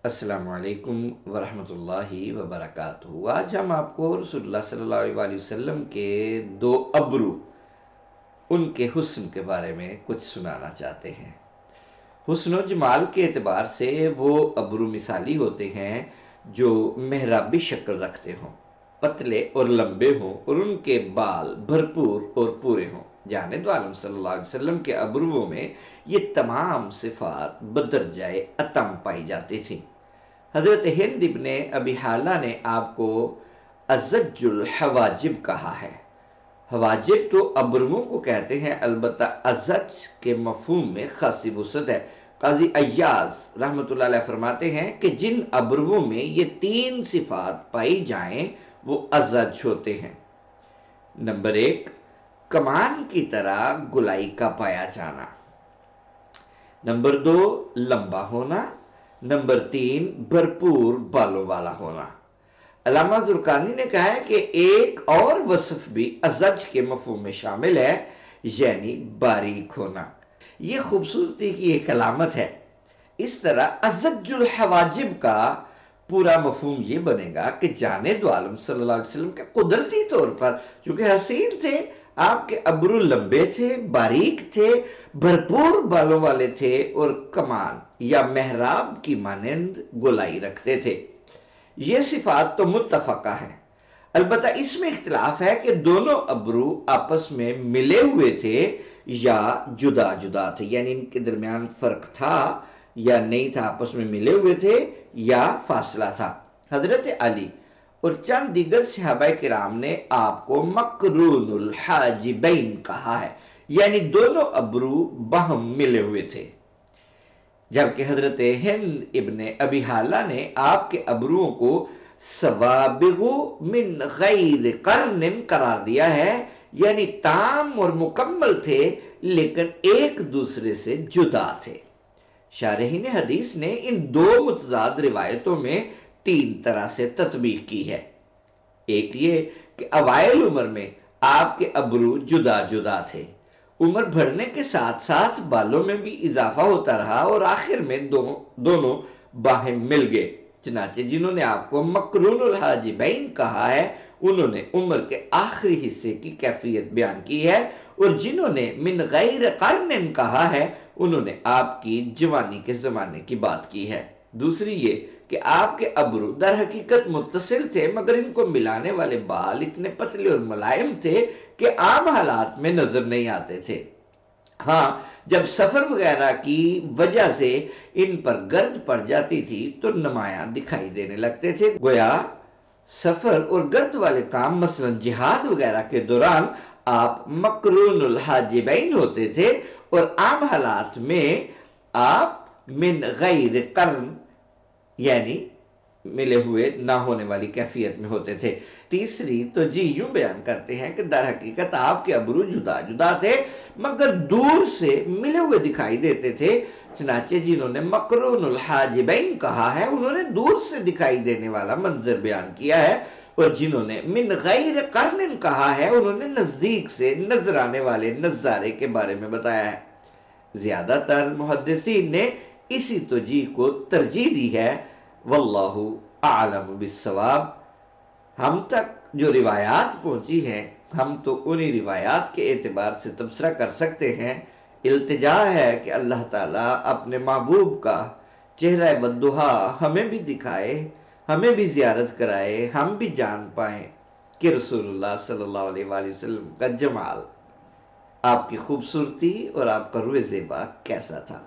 السلام علیکم ورحمۃ اللہ وبرکاتہ۔ آج ہم آپ کو رسول اللہ صلی اللہ علیہ وسلم کے دو ابرو، ان کے حسن کے بارے میں کچھ سنانا چاہتے ہیں۔ حسن و جمال کے اعتبار سے وہ ابرو مثالی ہوتے ہیں جو محرابی شکل رکھتے ہوں، پتلے اور لمبے ہوں، اور ان کے بال بھرپور اور پورے ہوں۔ جانب عالم صلی اللہ علیہ وسلم کے ابرووں میں یہ تمام صفات بدرجہ اتم پائی جاتی تھیں۔ حضرت ہند ابن ابی حالہ نے آپ کو ازج الحواجب کہا ہے۔ حواجب تو ابرووں کو کہتے ہیں، البتہ ازج کے مفہوم میں خاصی وسعت ہے۔ قاضی ایاز رحمۃ اللہ علیہ فرماتے ہیں کہ جن ابرووں میں یہ تین صفات پائی جائیں وہ ازج ہوتے ہیں۔ نمبر 1، کمان کی طرح گلائی کا پایا جانا۔ نمبر 2، لمبا ہونا۔ نمبر 3، بھرپور بالوں والا ہونا۔ علامہ زرقانی نے کہا ہے کہ ایک اور وصف بھی ازج کے مفہوم میں شامل ہے، یعنی باریک ہونا۔ یہ خوبصورتی کی ایک علامت ہے۔ اس طرح ازج الحواجب کا پورا مفہوم یہ بنے گا کہ جانب عالم صلی اللہ علیہ وسلم کے قدرتی طور پر چونکہ حسین تھے، آپ کے ابرو لمبے تھے، باریک تھے، بھرپور بالوں والے تھے، اور کمان یا محراب کی مانند گولائی رکھتے تھے۔ یہ صفات تو متفقہ ہیں، البتہ اس میں اختلاف ہے کہ دونوں ابرو آپس میں ملے ہوئے تھے یا جدا جدا تھے، یعنی ان کے درمیان فرق تھا یا نہیں تھا، آپس میں ملے ہوئے تھے یا فاصلہ تھا۔ حضرت علی اور چند دیگر صحابہ کرام نے آپ کو مقرون الحاجبین کہا ہے، یعنی دونوں ابرو باہم ملے ہوئے تھے، جبکہ حضرت ہند ابن ابی حالہ نے آپ کے ابروؤں کو سوابغ من غیر قرن قرار دیا ہے، یعنی تام اور مکمل تھے لیکن ایک دوسرے سے جدا تھے۔ شارحین حدیث نے ان دو متضاد روایتوں میں تین طرح سے تطبیق کی ہے۔ ایک یہ کہ اوائل عمر میں آپ کے ابرو جدا جدا تھے، عمر بڑھنے کے ساتھ ساتھ بالوں میں بھی اضافہ ہوتا رہا اور آخر میں دونوں باہم مل گئے۔ چنانچہ جنہوں نے آپ کو مقرون الحاجبین کہا ہے انہوں نے عمر کے آخری حصے کی کیفیت بیان کی ہے، اور جنہوں نے من غیر قرن کہا ہے انہوں نے آپ کی جوانی کے زمانے کی بات کی ہے۔ دوسری یہ کہ آپ کے ابرو در حقیقت متصل تھے، مگر ان کو ملانے والے بال اتنے پتلے اور ملائم تھے کہ عام حالات میں نظر نہیں آتے تھے۔ ہاں، جب سفر وغیرہ کی وجہ سے ان پر گرد پڑ جاتی تھی تو نمایاں دکھائی دینے لگتے تھے، گویا سفر اور گرد والے کام مثلا جہاد وغیرہ کے دوران آپ مقرون الحاجبین ہوتے تھے، اور عام حالات میں آپ من غیر قرن یعنی ملے ہوئے نہ ہونے والی کیفیت میں ہوتے تھے۔ تیسری تو یوں بیان کرتے ہیں کہ در حقیقت آپ کے ابرو جدا جدا تھے مگر دور سے ملے ہوئے دکھائی دیتے تھے، چنانچہ جنہوں نے مقرون الحاجبین کہا ہے انہوں نے دور سے دکھائی دینے والا منظر بیان کیا ہے، اور جنہوں نے من غیر قرن کہا ہے انہوں نے نزدیک سے نظر آنے والے نظارے کے بارے میں بتایا ہے۔ زیادہ تر محدثین نے اسی توجیہ کو ترجیح دی ہے، واللہ اعلم بالصواب۔ ہم تک جو روایات پہنچی ہیں ہم تو انہی روایات کے اعتبار سے تبصرہ کر سکتے ہیں۔ التجا ہے کہ اللہ تعالیٰ اپنے محبوب کا چہرہ والضحیٰ ہمیں بھی دکھائے، ہمیں بھی زیارت کرائے، ہم بھی جان پائیں کہ رسول اللہ صلی اللہ علیہ وآلہ وسلم کا جمال، آپ کی خوبصورتی اور آپ کا روح زیبا کیسا تھا۔